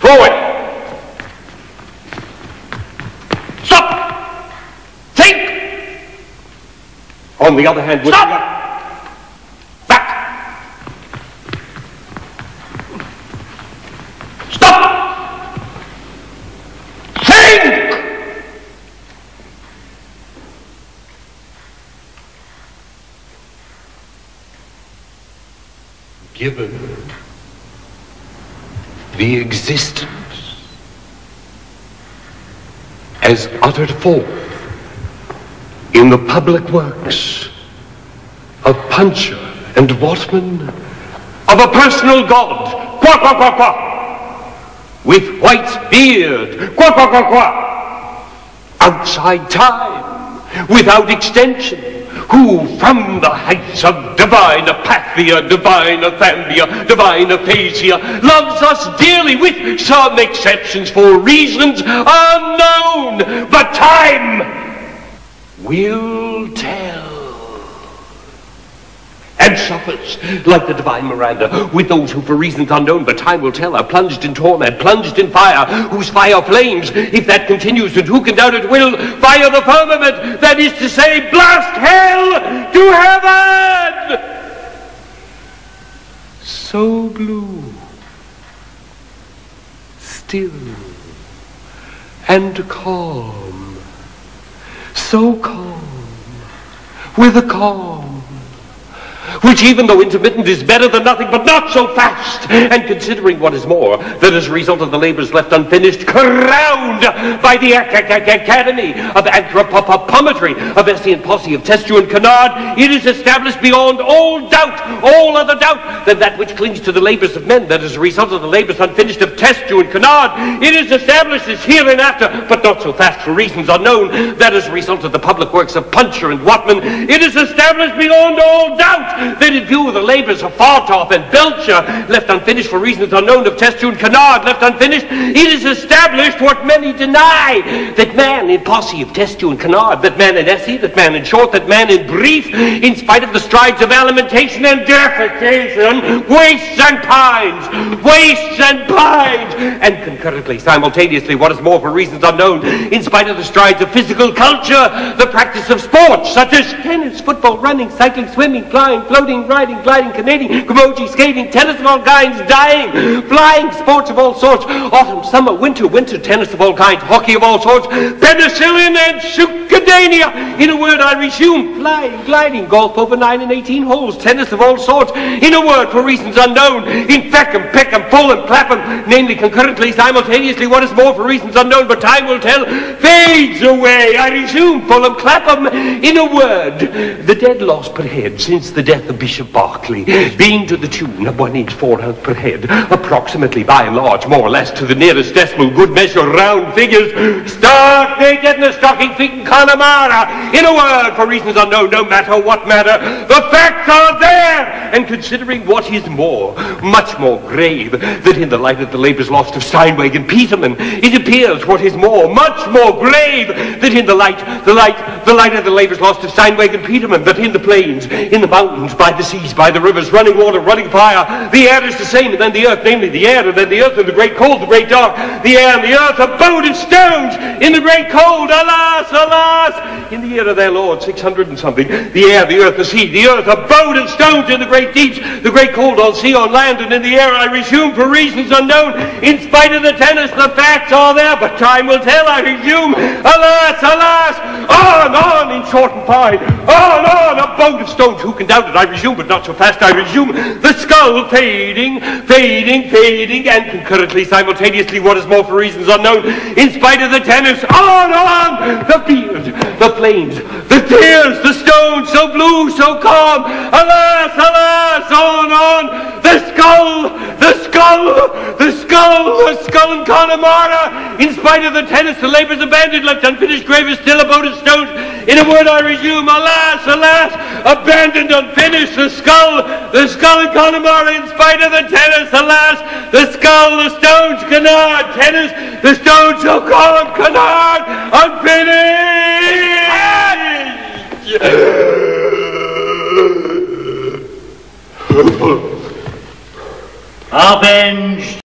Forward! Stop! Think! On the other hand, Stop! Back! Stop! Think! Given the existence as uttered forth in the public works of Puncher and Watman, of a personal God, qua qua qua qua, with white beard, qua qua qua qua, outside time, without extension, who from the heights of divine apathia, divine athambia, divine aphasia, loves us dearly with some exceptions for reasons unknown, but time will tell. And suffers, like the divine Miranda, with those who for reasons unknown, but time will tell, are plunged in torment, plunged in fire, whose fire flames, if that continues, and who can doubt it will, fire the firmament, that is to say, blast hell to heaven! So blue, still, and calm, so calm, with a calm, which even though intermittent is better than nothing, but not so fast. And considering what is more, that as a result of the labors left unfinished, crowned by the Academy of Anthropometry, of Essay and Posse, of Testu and Canard, it is established beyond all doubt, all other doubt, than that which clings to the labors of men, that as a result of the labors unfinished of Testu and Canard, it is established as hereinafter, but not so fast for reasons unknown, that as a result of the public works of Puncher and Watman, it is established beyond all doubt that in view of the labors of Fartop and Belcher, left unfinished for reasons unknown, of Testu and Canard, left unfinished, it is established what many deny, that man in Posse of Testu and Canard, that man in Essay, that man in Short, that man in Brief, in spite of the strides of alimentation and defecation, wastes and pines, and concurrently, simultaneously, what is more for reasons unknown, in spite of the strides of physical culture, the practice of sports, such as tennis, football, running, cycling, swimming, flying, floating, riding, gliding, canoeing, camogie, skating, tennis of all kinds, dying, flying, sports of all sorts, autumn, summer, winter, tennis of all kinds, hockey of all sorts, penicillin and succedanea. In a word, I resume, flying, gliding, golf over 9 and 18 holes, tennis of all sorts. In a word, for reasons unknown, in Peckham, Fulham, Clapham, namely concurrently, simultaneously, what is more for reasons unknown, but time will tell, fades away. I resume, Fulham, Clapham. In a word, the dead lost per head since the death of Bishop Berkeley, being to the tune of 1 inch 4 ounce per head, approximately by and large, more or less to the nearest decimal, good measure, round figures, stark naked and a stocking feet in Connemara. In a word, for reasons unknown, no matter what matter, the facts are there, and considering what is more, much more grave, that in the light of the labors lost of Steinweg and Peterman, it appears what is more, much more grave, that in the light of the labors lost of Steinweg and Peterman, that in the plains, in the mountains, by the seas, by the rivers, running water, running fire, the air is the same, and then the earth, namely the air, and then the earth, and the great cold, the great dark, the air and the earth, abode in stones, in the great cold, alas, alas, in the year of their Lord, 600 and something, the air, the earth, the sea, the earth, abode in stones, in the great deeps, the great cold, on sea, on land, and in the air, I resume, for reasons unknown, in spite of the tennis, the facts are there, but time will tell, I resume, alas, alas, on, in short and fine, on, abode of stones, who can doubt it, I resume, but not so fast, I resume, the skull fading, and concurrently, simultaneously, what is more for reasons unknown, in spite of the tennis, on, the beard, the flames, the tears, the stones, so blue, so calm, alas, alas, on, the skull in Connemara, in spite of the tennis, the labors abandoned, left unfinished, graver still, abode of stones, in a word I resume, alas, alas, abandoned, unfinished, the skull in Connemara, in spite of the tennis, alas, the skull, the stones, Canard, tennis, the stones, so calm, Canard, unfinished. Avenged.